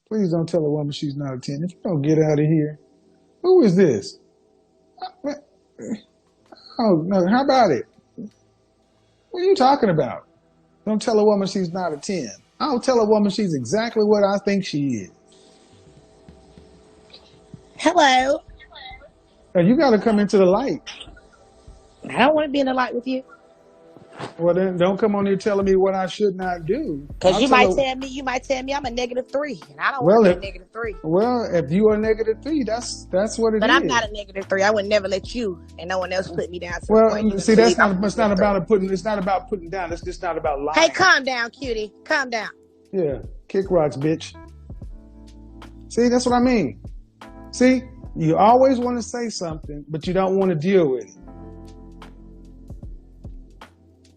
Please don't tell a woman she's not a 10. If you don't get out of here, who is this? Oh, no, how about it? What are you talking about? Don't tell a woman she's not a 10. I'll tell a woman she's exactly what I think she is. Hello. Now, you got to come into the light. I don't want to be in the light with you. Well, then don't come on here telling me what I should not do. Because I'll you tell might her, tell me I'm a -3. And I don't want to well, be if, a -3. well, if you are -3, that's what it But I'm is. not a -3. I would never let you and no one else put me down to the point Well, even see, believe that's I'm not. a It's not about -3. putting. It's not about putting down. It's just not about Hey, lying. calm down, cutie. Calm down. Yeah, kick rocks, bitch. See, that's what I mean. See, you always want to say something, but you don't want to deal with it.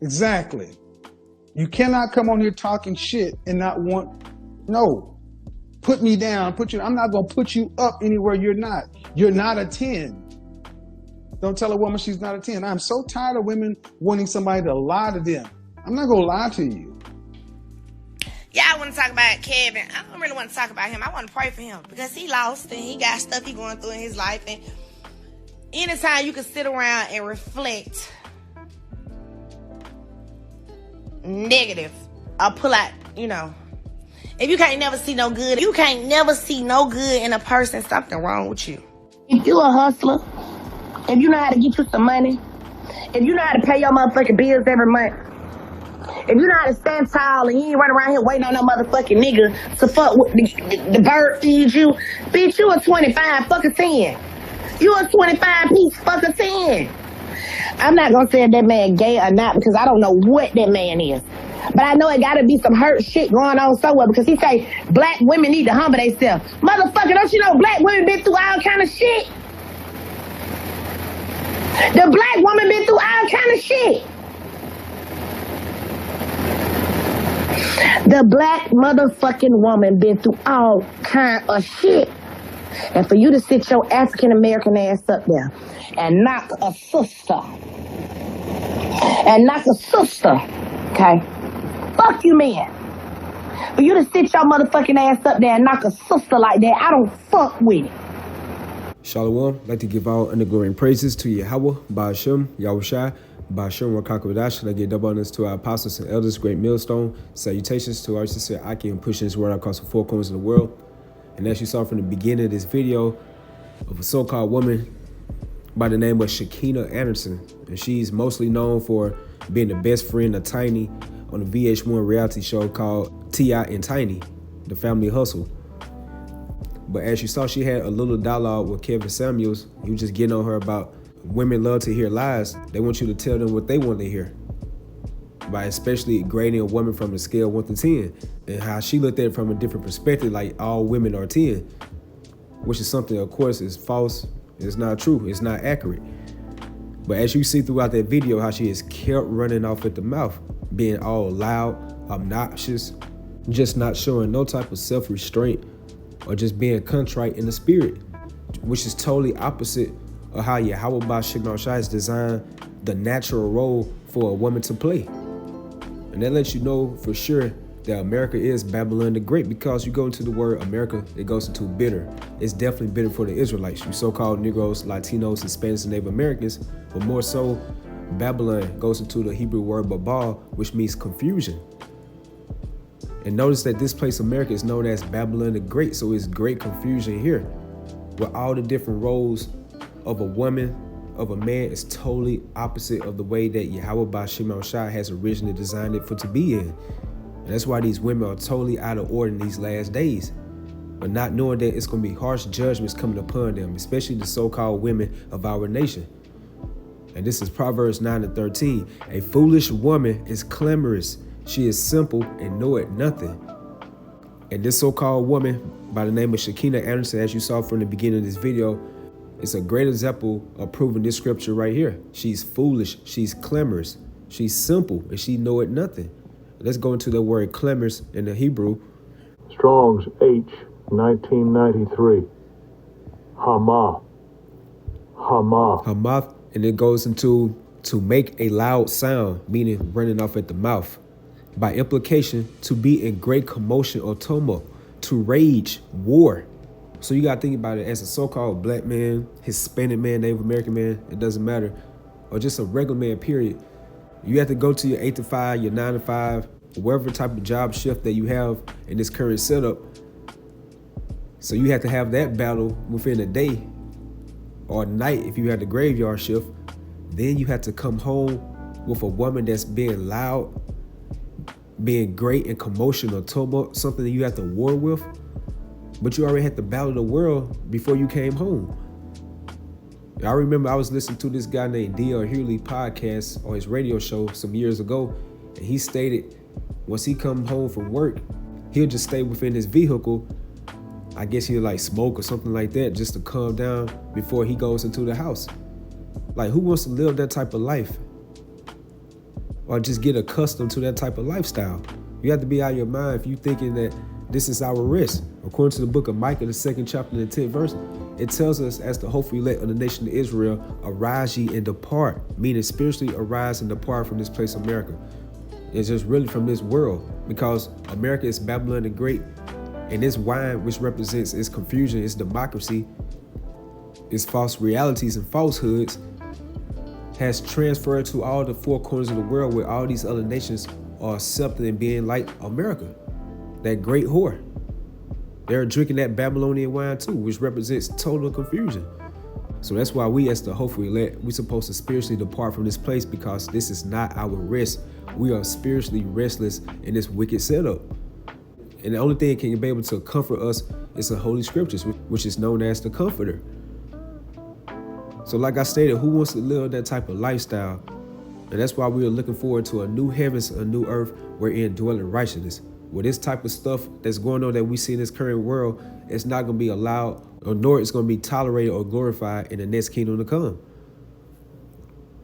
Exactly. You cannot come on here talking shit and not want. No, put me down. I'm not gonna put you up anywhere you're not. You're not a 10. Don't tell a woman she's not a 10. I'm so tired of women wanting somebody to lie to them. I'm not gonna lie to you. Y'all want to talk about Kevin. I don't really want to talk about him. I want to pray for him because he lost and he got stuff he going through in his life. And anytime you can sit around and reflect negative or pull out, if you can't never see no good, in a person, something wrong with you. If you a hustler, if you know how to get you some money, if you know how to pay your motherfucking bills every month, if you know how to stand tall and you ain't running around here waiting on no motherfucking nigga to fuck with the bird feed you, bitch, you a 25 fucking 10. You a 25 piece fucking 10. I'm not gonna say if that man gay or not because I don't know what that man is. But I know it gotta be some hurt shit going on somewhere because he say black women need to humble themselves. Motherfucker, don't you know black women been through all kind of shit? The black woman been through all kind of shit. The black motherfucking woman been through all kind of shit. And for you to sit your African American ass up there and knock a sister, okay? Fuck you, man. For you to sit your motherfucking ass up there and knock a sister like that, I don't fuck with it. Shalom. I'd like to give all undergoing praises to Yahweh, Ba'ashem, Yahushai, Ba'ashem, Rakakadash. I'd like to give double honors to our apostles and elders, great millstone. Salutations to our sister Aki and pushing this word across the four corners of the world. And as you saw from the beginning of this video of a so-called woman by the name of Shekinah Anderson. And she's mostly known for being the best friend of Tiny on a VH1 reality show called T.I. and Tiny, The Family Hustle. But as you saw, she had a little dialogue with Kevin Samuels. He was just getting on her about women love to hear lies. They want you to tell them what they want to hear. By especially grading a woman from a scale 1 to 10. And how she looked at it from a different perspective, like all women are 10. Which is something, of course, is false. It's not true. It's not accurate. But as you see throughout that video, how she has kept running off at the mouth, being all loud, obnoxious, just not showing no type of self-restraint or just being contrite in the spirit, which is totally opposite of how Yahweh Ba'ashem has designed the natural role for a woman to play. And that lets you know for sure that America is Babylon the Great, because you go into the word America, it goes into bitter. It's definitely bitter for the Israelites, you so-called Negroes, Latinos, Hispanics, and Native Americans. But more so, Babylon goes into the Hebrew word Babal, which means confusion. And notice that this place, America, is known as Babylon the Great, so it's great confusion here, where all the different roles of a woman, of a man, is totally opposite of the way that Yahweh Ba'ashem Shai has originally designed it for to be in. And that's why these women are totally out of order in these last days, but not knowing that it's going to be harsh judgments coming upon them, especially the so-called women of our nation. And this is Proverbs 9:13. A foolish woman is clamorous. She is simple and knoweth nothing. And this so-called woman by the name of Shekinah Anderson, as you saw from the beginning of this video, is a great example of proving this scripture right here. She's foolish, she's clamorous, she's simple, and she knoweth nothing. Let's go into the word clamorous in the Hebrew. Strong's H 1993. Hamath. Hamath, and it goes into to make a loud sound, meaning running off at the mouth. By implication, to be in great commotion or tumult, to rage war. So you gotta think about it as a so-called black man, Hispanic man, Native American man, it doesn't matter, or just a regular man, period. You have to go to your 8 to 5, your 9 to 5, whatever type of job shift that you have in this current setup. So you have to have that battle within a day or night if you had the graveyard shift. Then you have to come home with a woman that's being loud, being great in commotion or tumult, something that you have to war with. But you already had to battle the world before you came home. I remember I was listening to this guy named D.L. Hughley podcast on his radio show some years ago, and he stated once he come home from work, he'll just stay within his vehicle. I guess he'll like smoke or something like that just to calm down before he goes into the house. Like, who wants to live that type of life? Or just get accustomed to that type of lifestyle? You have to be out of your mind if you thinking that this is our risk. According to the book of Micah, the 2nd chapter, the 10th verse, it tells us, as the hopeful elect of the nation of Israel, arise ye and depart, meaning spiritually arise and depart from this place, America. It's just really from this world, because America is Babylon the Great, and this wine, which represents its confusion, its democracy, its false realities and falsehoods, has transferred to all the four corners of the world where all these other nations are accepted and being like America, that great whore. They're drinking that Babylonian wine too, which represents total confusion. So that's why we, as the hopeful elect, we're supposed to spiritually depart from this place, because this is not our rest. We are spiritually restless in this wicked setup. And the only thing that can be able to comfort us is the Holy Scriptures, which is known as the Comforter. So like I stated, who wants to live that type of lifestyle? And that's why we are looking forward to a new heavens, a new earth, wherein dwelling righteousness. With this type of stuff that's going on that we see in this current world, it's not going to be allowed, or nor it's going to be tolerated or glorified in the next kingdom to come.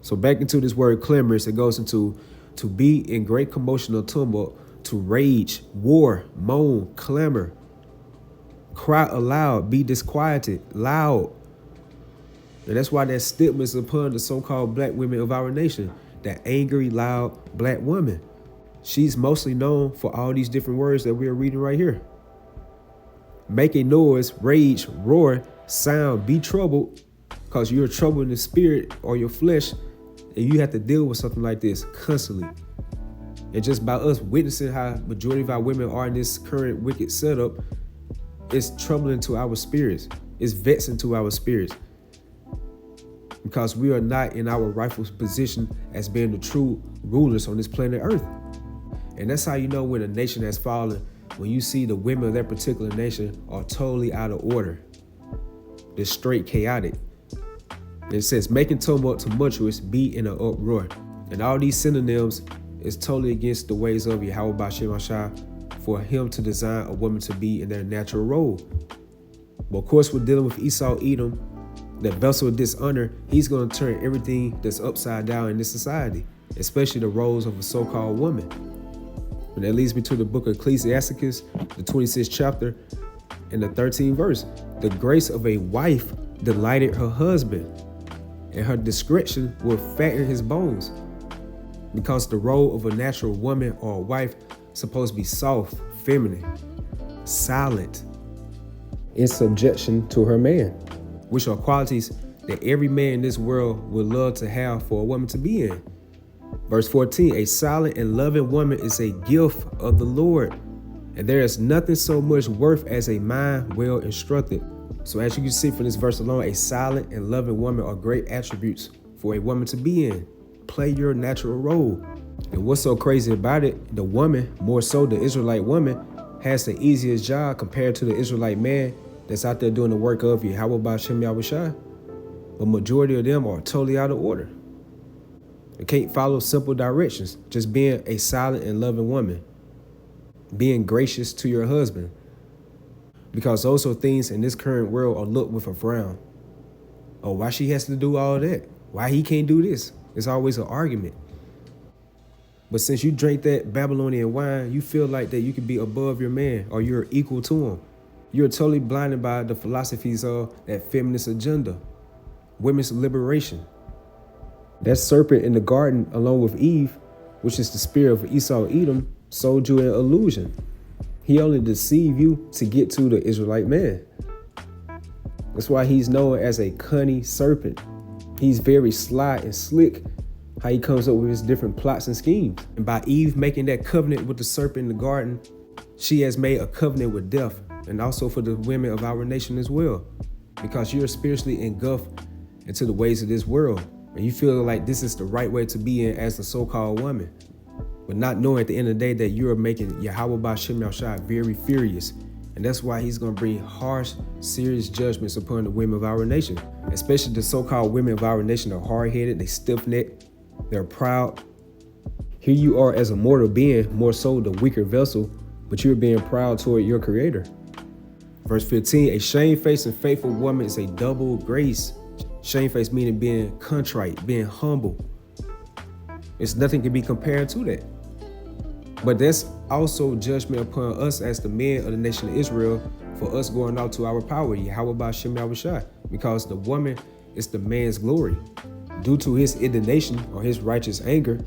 So back into this word clamorous, it goes into to be in great commotion or tumult, to rage, war, moan, clamor, cry aloud, be disquieted, loud. And that's why that stigma is upon the so-called black women of our nation, that angry, loud black woman. She's mostly known for all these different words that we are reading right here. Make a noise, rage, roar, sound, be troubled, because you're troubled in the spirit or your flesh, and you have to deal with something like this constantly. And just by us witnessing how majority of our women are in this current wicked setup, it's troubling to our spirits. It's vexing to our spirits, because we are not in our rightful position as being the true rulers on this planet Earth. And that's how you know when a nation has fallen, when you see the women of that particular nation are totally out of order. They're straight chaotic. And it says, making tumult tumultuous, be in an uproar. And all these synonyms is totally against the ways of Yahweh B'Shem Ashai for him to design a woman to be in their natural role. But of course, we're dealing with Esau, Edom, that vessel of dishonor. He's going to turn everything that's upside down in this society, especially the roles of a so-called woman. And that leads me to the book of Ecclesiasticus, the 26th chapter and the 13th verse. The grace of a wife delighted her husband, and her discretion will fatten his bones. Because the role of a natural woman or a wife is supposed to be soft, feminine, silent, in subjection to her man, which are qualities that every man in this world would love to have for a woman to be in. Verse 14, a silent and loving woman is a gift of the Lord, and there is nothing so much worth as a mind well instructed. So as you can see from this verse alone, a silent and loving woman are great attributes for a woman to be in. Play your natural role. And what's so crazy about it, the woman, more so the Israelite woman, has the easiest job compared to the Israelite man that's out there doing the work of Yahweh B'Shem Yahushua. But majority of them are totally out of order. They can't follow simple directions. Just being a silent and loving woman. Being gracious to your husband. Because those are things in this current world are looked with a frown. Oh, why she has to do all that? Why he can't do this? It's always an argument. But since you drink that Babylonian wine, you feel like that you can be above your man, or you're equal to him. You're totally blinded by the philosophies of that feminist agenda, women's liberation. That serpent in the garden, along with Eve, which is the spirit of Esau, Edom, sold you an illusion. He only deceive you to get to the Israelite man. That's why he's known as a cunning serpent. He's very sly and slick how he comes up with his different plots and schemes. And by Eve making that covenant with the serpent in the garden, she has made a covenant with death, and also for the women of our nation as well. Because you're spiritually engulfed into the ways of this world, and you feel like this is the right way to be in as the so-called woman, but not knowing at the end of the day that you're making Yahweh Ba'Shem Yahushua very furious. And that's why he's going to bring harsh, serious judgments upon the women of our nation. Especially the so-called women of our nation are hard-headed, they stiff-necked, they're proud. Here you are as a mortal being, more so the weaker vessel, but you're being proud toward your creator. Verse 15, a shamefaced and faithful woman is a double grace. Shamefaced meaning being contrite, being humble. It's nothing can be compared to that. But that's also judgment upon us as the men of the nation of Israel for us going out to our power, Yahweh Ba'Shem Yahushua, because the woman is the man's glory. Due to his indignation or his righteous anger,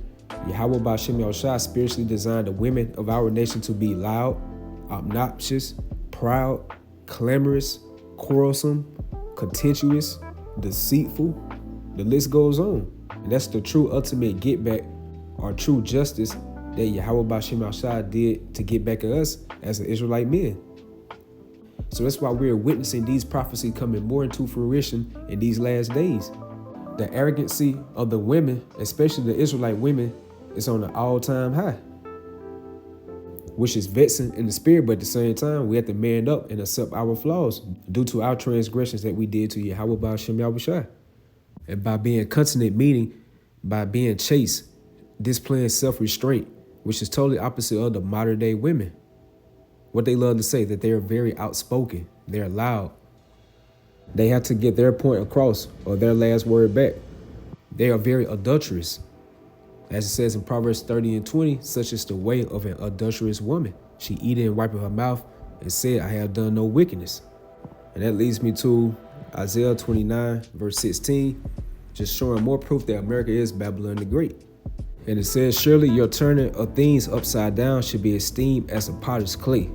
Yahweh Ba'Shem Yahushua spiritually designed the women of our nation to be loud, obnoxious, proud, clamorous, quarrelsome, contentious, deceitful. The list goes on. And that's the true ultimate get back or true justice that Yahweh Ba'Shem Yahushua did to get back at us as an Israelite men. So that's why we're witnessing these prophecies coming more into fruition in these last days. The arrogancy of the women, especially the Israelite women, is on an all-time high, which is vexing in the spirit, but at the same time, we have to man up and accept our flaws due to our transgressions that we did to Yahweh Ba'Shem Yahushua. And by being continent, meaning by being chaste, displaying self-restraint, which is totally opposite of the modern day women. What they love to say, that they are very outspoken, they're loud. They have to get their point across or their last word back. They are very adulterous. As it says in Proverbs 30 and 20, such is the way of an adulterous woman. She eated and wiped her mouth and said, I have done no wickedness. And that leads me to Isaiah 29, verse 16, just showing more proof that America is Babylon the Great. And it says, surely your turning of things upside down should be esteemed as a potter's clay.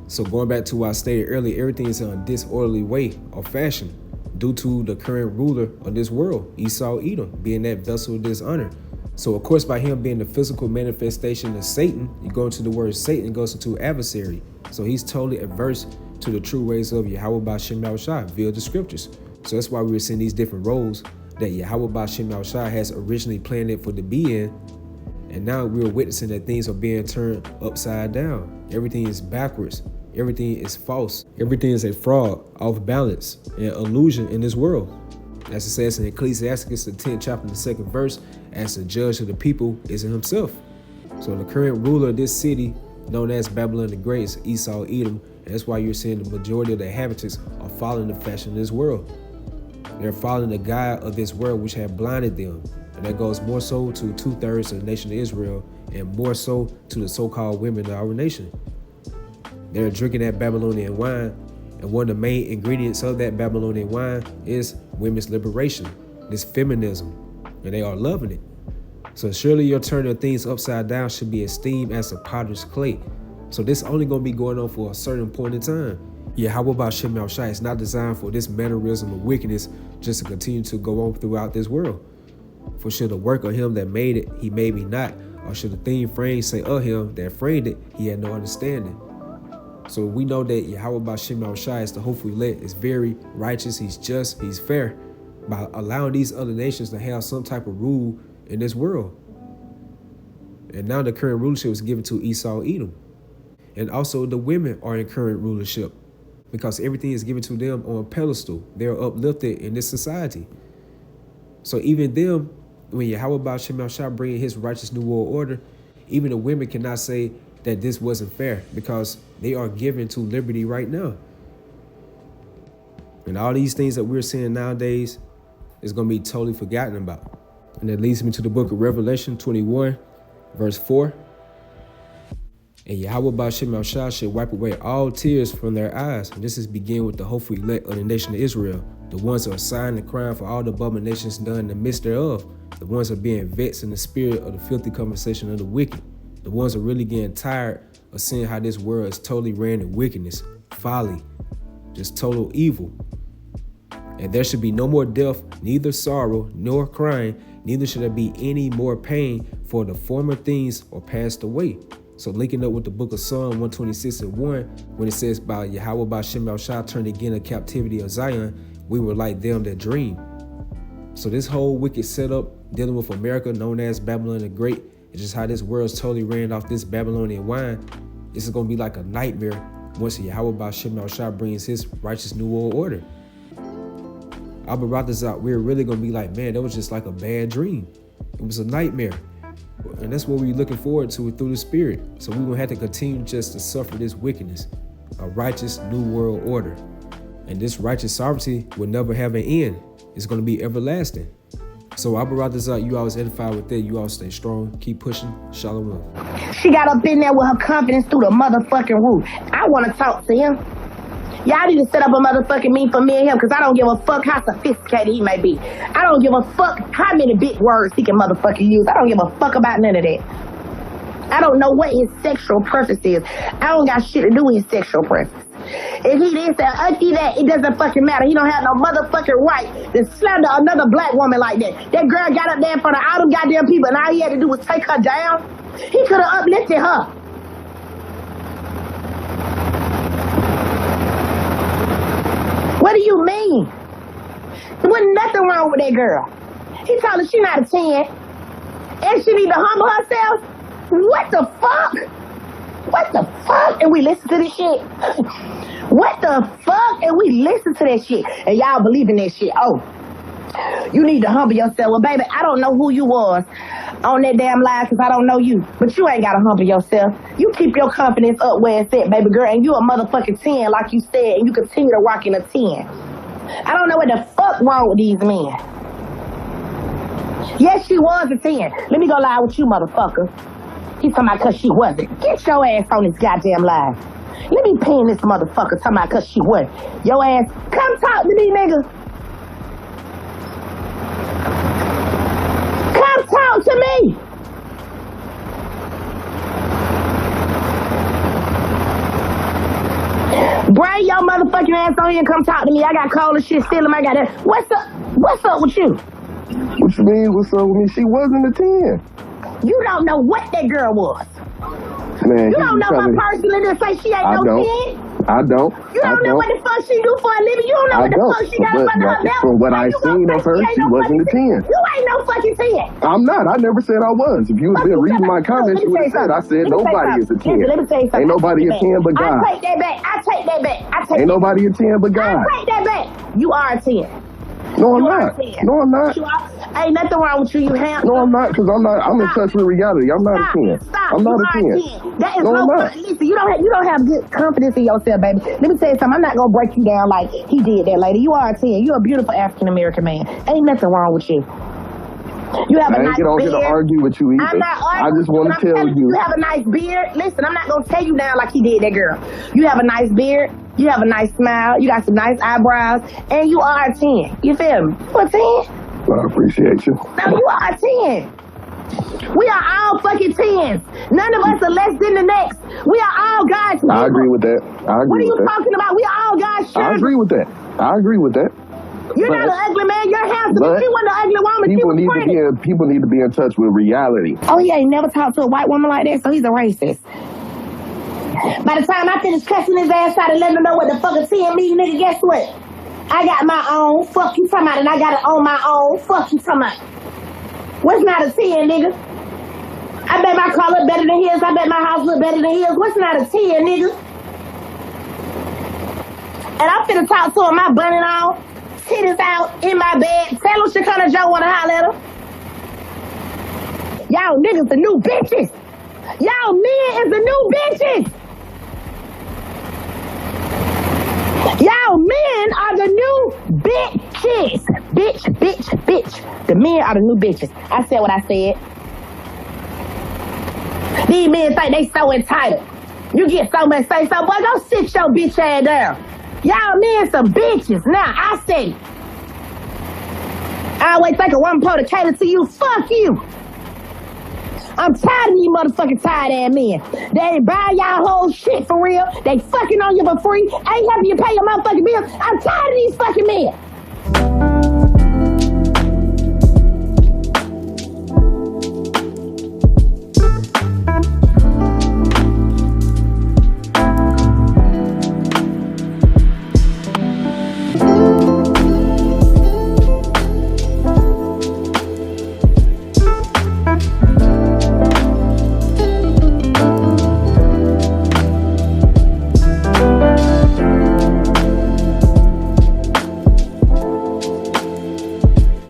So going back to what I stated earlier, everything is in a disorderly way or fashion due to the current ruler of this world, Esau Edom, being that vessel of dishonor. So of course, by him being the physical manifestation of Satan, you go into the word Satan, goes into adversary. So he's totally adverse to the true ways of Yahweh Ba'Shem Yahushua via the scriptures. So that's why we were seeing these different roles that Yahweh Ba'Shem Yahushua has originally planned it for to be in. And now we're witnessing that things are being turned upside down. Everything is backwards. Everything is false. Everything is a fraud, off balance, and illusion in this world. As it says in Ecclesiasticus, the 10th chapter, the 2nd verse, as the judge of the people is in himself. So the current ruler of this city, known as Babylon the Great, is Esau Edom. And that's why you're seeing the majority of the inhabitants are following the fashion of this world. They're following the guide of this world, which have blinded them. And that goes more so to 2/3 of the nation of Israel and more so to the so-called women of our nation. They're drinking that Babylonian wine, and one of the main ingredients of that Babylonian wine is women's liberation, this feminism, and they are loving it. So surely your turn of things upside down should be esteemed as a potter's clay. So this only going to be going on for a certain point in time. Yahweh Ba'Shem Yahushua is not designed for this mannerism of wickedness just to continue to go on throughout this world. For should the work of him that made it, he made me not, or should the thing framed say of him that framed it, he had no understanding. So we know that Yahweh Ba'Shem Yahushua is the hopeful elect, is very righteous, he's just, he's fair, by allowing these other nations to have some type of rule in this world. And now the current rulership is given to Esau Edom. And also the women are in current rulership because everything is given to them on a pedestal. They're uplifted in this society. So even them, when Yahweh Ba'Shem Yahushua bring his righteous new world order, even the women cannot say that this wasn't fair because they are given to liberty right now. And all these things that we're seeing nowadays is going to be totally forgotten about. And that leads me to the book of Revelation 21, verse 4. And Yahweh Ba'Shem Yahushua should wipe away all tears from their eyes. And this is begin with the hopeful elect of the nation of Israel, the ones who are sighing and crying for all the abominations done in the midst thereof, the ones who are being vexed in the spirit of the filthy conversation of the wicked, the ones who are really getting tired of seeing how this world is totally ran in wickedness, folly, just total evil. And there should be no more death, neither sorrow nor crying, neither should there be any more pain, for the former things are passed away. So linking up with the book of Psalm 126:1, when it says, by Yahweh Ba'Shem Yahushua turned again the captivity of Zion, we were like them that dream. So this whole wicked setup dealing with America, known as Babylon the Great, is just how this world's totally ran off this Babylonian wine. This is going to be like a nightmare once Yahweh Ba'Shem Yahushua brings his righteous new world order. Abba Ratazak, we're really going to be like, man, that was just like a bad dream. It was a nightmare. And that's what we're looking forward to through the Spirit. So we're going to have to continue just to suffer this wickedness, a righteous new world order. And this righteous sovereignty will never have an end. It's going to be everlasting. So Abba Ratazak, you always edify with that. You always stay strong. Keep pushing. Shalom. She got up in there with her confidence through the motherfucking roof. I want to talk to him. Y'all need to set up a motherfucking meeting for me and him, because I don't give a fuck how sophisticated he may be. I don't give a fuck how many big words he can motherfucking use. I don't give a fuck about none of that. I don't know what his sexual preference is. I don't got shit to do with his sexual preference. If he didn't say that, it doesn't fucking matter. He don't have no motherfucking right to slander another black woman like that. That girl got up there in front of all them goddamn people, and all he had to do was take her down. He could have uplifted her. What do you mean? There wasn't nothing wrong with that girl. He told her she not a 10. And she need to humble herself. What the fuck? What the fuck? And we listen to this shit. What the fuck? And we listen to that shit. And y'all believe in that shit. Oh, you need to humble yourself. Well, baby, I don't know who you was on that damn live, because I don't know you. But you ain't got to humble yourself. You keep your confidence up where it's at, baby girl. And you a motherfucking 10, like you said. And you continue to rock in a 10. I don't know what the fuck wrong with these men. Yes, she was a 10. Let me go lie with you, motherfucker. He's talking about because she wasn't. Get your ass on this goddamn live. Let me pin this motherfucker talking about because she wasn't. Your ass, come talk to me, nigga. Come talk to me. Bring your motherfucking ass on here and come talk to me. I got cold and shit still in my goddamn. What's up with you? What you mean, what's up with me? She wasn't a 10. You don't know what that girl was. Man, you don't know her personally to say she ain't no 10? I don't. You don't know what the fuck she do for a living. You don't know what the fuck she got up under her belt. From what I seen of her, she wasn't a 10. You ain't no fucking 10. I'm not. I never said I was. If you had been reading my comments, you would have said I said nobody is a 10. Let me tell you something. Ain't nobody a 10 but God. I take that back. Ain't nobody a 10 but God. I take that back. You are a 10. No, I'm not. No, I'm not. Ain't nothing wrong with you. You have. No, I'm not, because I'm in touch with reality. I'm not a 10. Stop. I'm not a 10. That is no fun. Listen, you don't have good confidence in yourself, baby. Let me tell you something. I'm not gonna break you down like he did that lady. You are a 10. You're a beautiful African American man. Ain't nothing wrong with you. You have a nice beard. I ain't get on here to argue with you either. I'm not arguing. I just want to tell you. You have a nice beard. Listen, I'm not going to tell you now like he did that girl. You have a nice beard. You have a nice smile. You got some nice eyebrows. And you are a 10. You feel me? You a 10? I appreciate you. No, you are a 10. We are all fucking 10s. None of us are less than the next. We are all God's people. I agree with that. What are you talking about? We are all God's children. I agree with that. You're not an ugly man. You're handsome. If she wasn't an ugly woman, she was pretty. People need to be in touch with reality. Oh, he ain't never talked to a white woman like that, so he's a racist. By the time I finish cussing his ass out and letting him know what the fuck a 10 mean, nigga, guess what? I got my own. Fuck you talking about, and I got it on my own. Fuck you talking about. What's not a 10, nigga? I bet my car look better than his. I bet my house look better than his. What's not a 10, nigga? And I'm finna talk to him, my bunny on. Titties out in my bed. Tell him Shekinah Joe wanna holler at him. Y'all niggas the new bitches. Y'all men is the new bitches. Y'all men are the new bitches. Bitch. The men are the new bitches. I said what I said. These men think they so entitled. You get so much say so, boy, go sit your bitch ass down. Y'all men some bitches. Now, I say, I always think a woman supposed to cater to you. Fuck you. I'm tired of these motherfucking tired-ass men. They ain't buying y'all whole shit for real. They fucking on you for free. Ain't helping you pay your motherfucking bills. I'm tired of these fucking men.